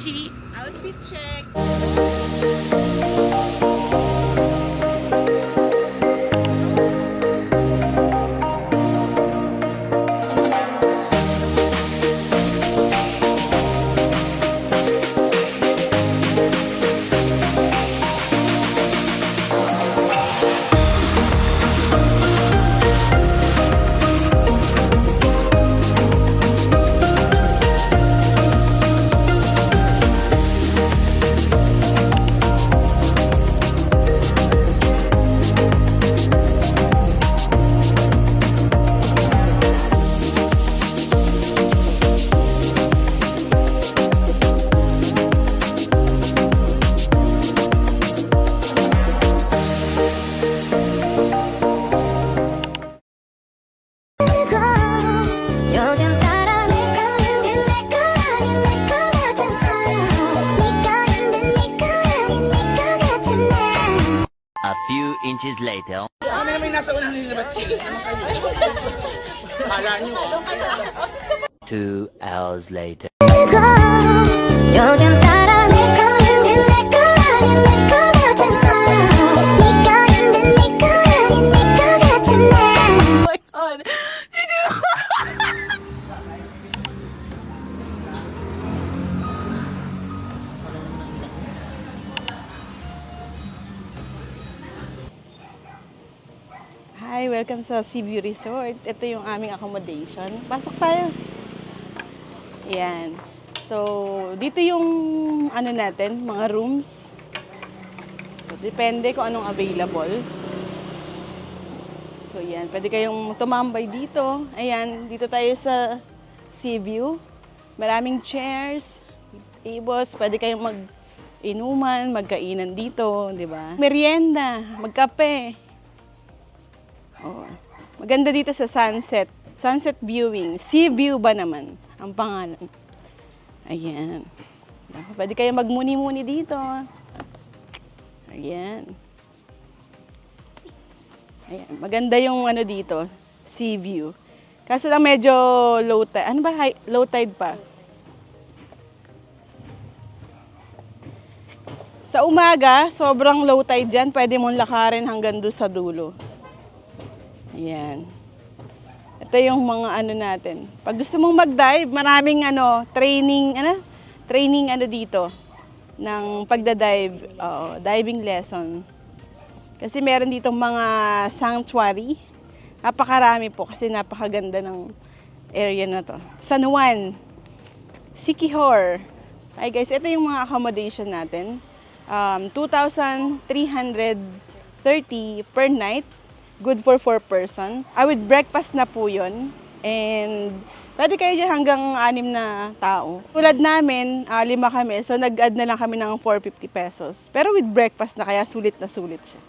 Chi. Outfit check. A few inches later. Kami naman yung nasa unang nilibat, chill naman kayo. Hala nyo. 2 hours later. 요즘 따라 내 거야 내 거야 내 거 같잖아 네가 있는 네가 아닌 네거 같잖아 Oh my God. Hi, welcome sa Seaview Resort. Ito yung aming accommodation. Pasok tayo. Ayan. So, dito yung ano natin, mga rooms. So, depende kung anong available. So, ayan. Pwede kayong tumambay dito. Ayan, dito tayo sa Seaview. Maraming chairs, tables. Pwede kayong mag-inuman, magkainan dito, di ba? Merienda, magkape. Oh. Maganda dito sa sunset. Sunset viewing. Sea view ba naman ang pangalan? Ayan. Pwede kayo magmuni-muni dito. Ayan. Ayan. Maganda yung ano dito. Sea view. Kaso lang medyo low tide. Ano ba? Low tide pa. Sa umaga, sobrang low tide dyan. Pwede mong lakarin hanggang doon sa dulo. Ayan. Ito yung mga ano natin. Pag gusto mong mag-dive, maraming training dito ng pagda-dive, diving lesson. Kasi meron dito mga sanctuary. Napakarami po kasi napakaganda ng area na to. San Juan, Siquijor. Hi guys, ito yung mga accommodation natin. 2,330 per night. Good for 4 person. With breakfast na po yun. And pwede kayo dyan hanggang 6 na tao. Tulad namin, 5 kami. So nag-add na lang kami ng 450 pesos. Pero with breakfast na kaya sulit na sulit siya.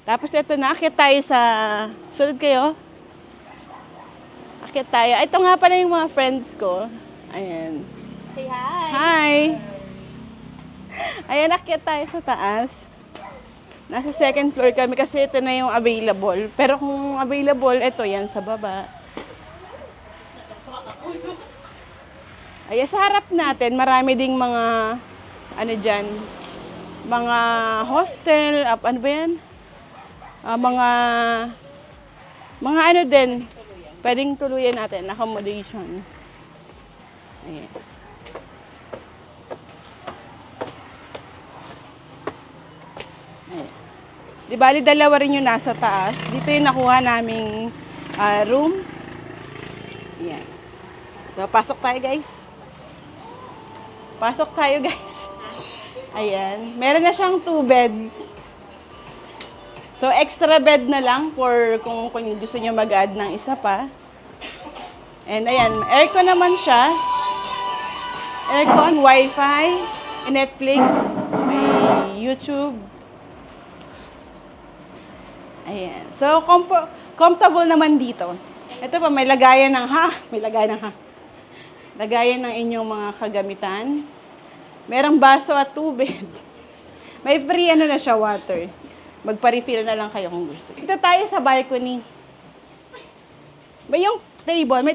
Tapos ito na, akit tayo sa... Sunod kayo? Akit tayo. Ito nga pala yung mga friends ko. Ayan. Say hi. Hi! Ayan, akit tayo sa taas. Nasa second floor kami kasi ito na yung available. Pero kung available, ito yan sa baba. Ayan, sa harap natin, marami ding mga, ano dyan, mga hostel, ano ba yan? Mga ano din, pwedeng tuluyan natin, accommodation. Ayan. Ayan. Di bali, dalawa rin yung nasa taas. Dito yung nakuha naming room. Ayan. So, pasok tayo guys. Pasok tayo guys. Ayan. Meron na siyang 2 bed. So, extra bed na lang for kung gusto niyo mag-add ng isa pa. And ayan, aircon naman siya. Aircon, wifi, Netflix, may YouTube. Ayan. So, comfortable naman dito. Ito pa, may lagayan ng lagayan ng inyong mga kagamitan. Merong baso at tubig. May free na siya, water. Magpa-refill na lang kayo kung gusto. Dito tayo sa balcony. May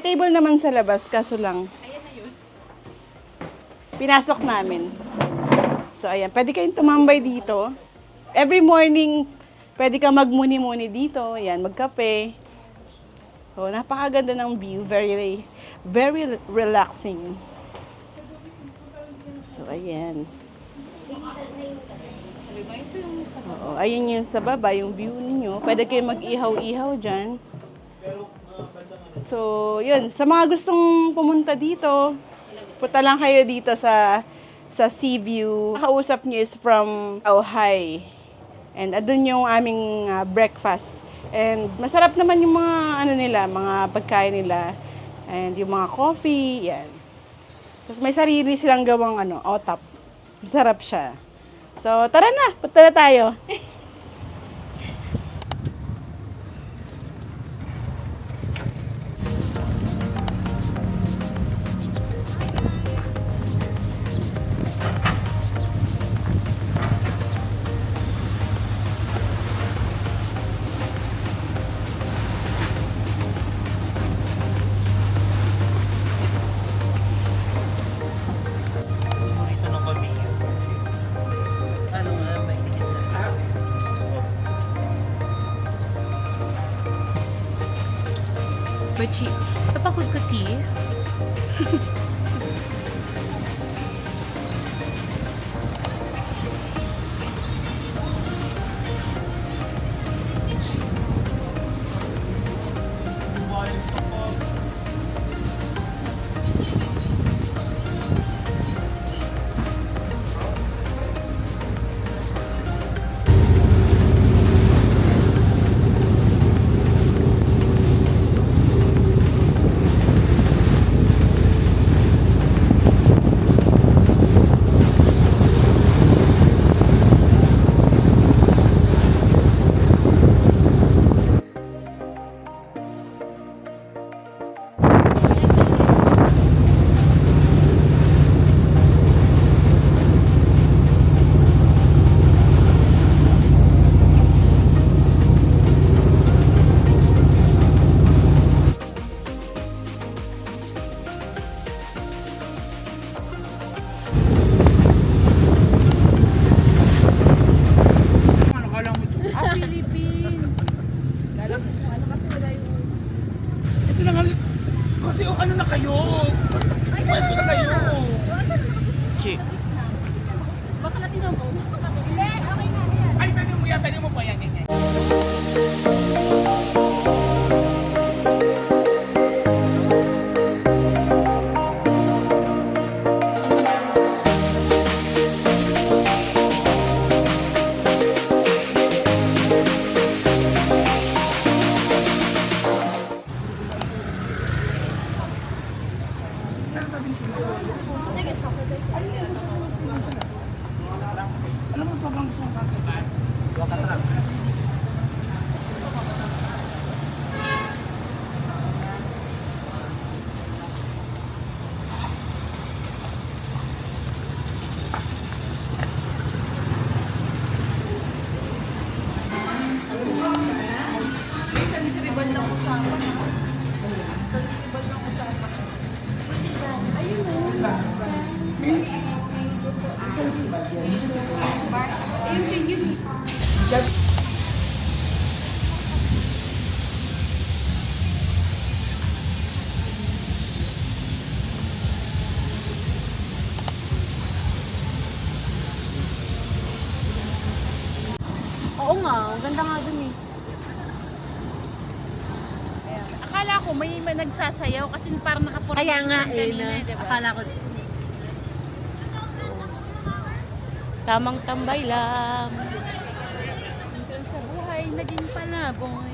table naman sa labas, kaso lang. Ayan na yun. pinasok namin. So, ayan. Pwede kayong tumambay dito. Every morning, pwede ka magmuni-muni dito. Ayan, magkape. So, napakaganda ng view. Very, very relaxing. So, ayan. Oo, ayun yung sa baba, yung view ninyo. Pwede kayo mag-ihaw-ihaw dyan. So, yun. Sa mga gustong pumunta dito, punta lang kayo dito sa Sea View. Kausap niyo is from Auhay. And adun yung aming breakfast. And masarap naman yung mga ano nila, mga pagkain nila. And yung mga coffee, yan. Tapos may sarili silang gawang otap. Masarap siya. So, tara na. Punta na tayo. Bachi, napakod ka, ti? Ano ka lang mo, Chuk? Philippine. Kala ko kung ano kasi wala yung... Ito na nga. Kasi ano na kayo? Pwesto na kayo. Chi. Baka natin mo. Ay, pwede mo po yan. Yan. Alam mo, sobrang gusto ko sa akin. Oo nga, ang ganda nga dun eh. Akala ko may nagsasayaw kasi parang nakapura. Kaya nga eh, kanina, na, diba? akala ko. Tamang tambay lang. Minsan sa buhay, naging palaboy.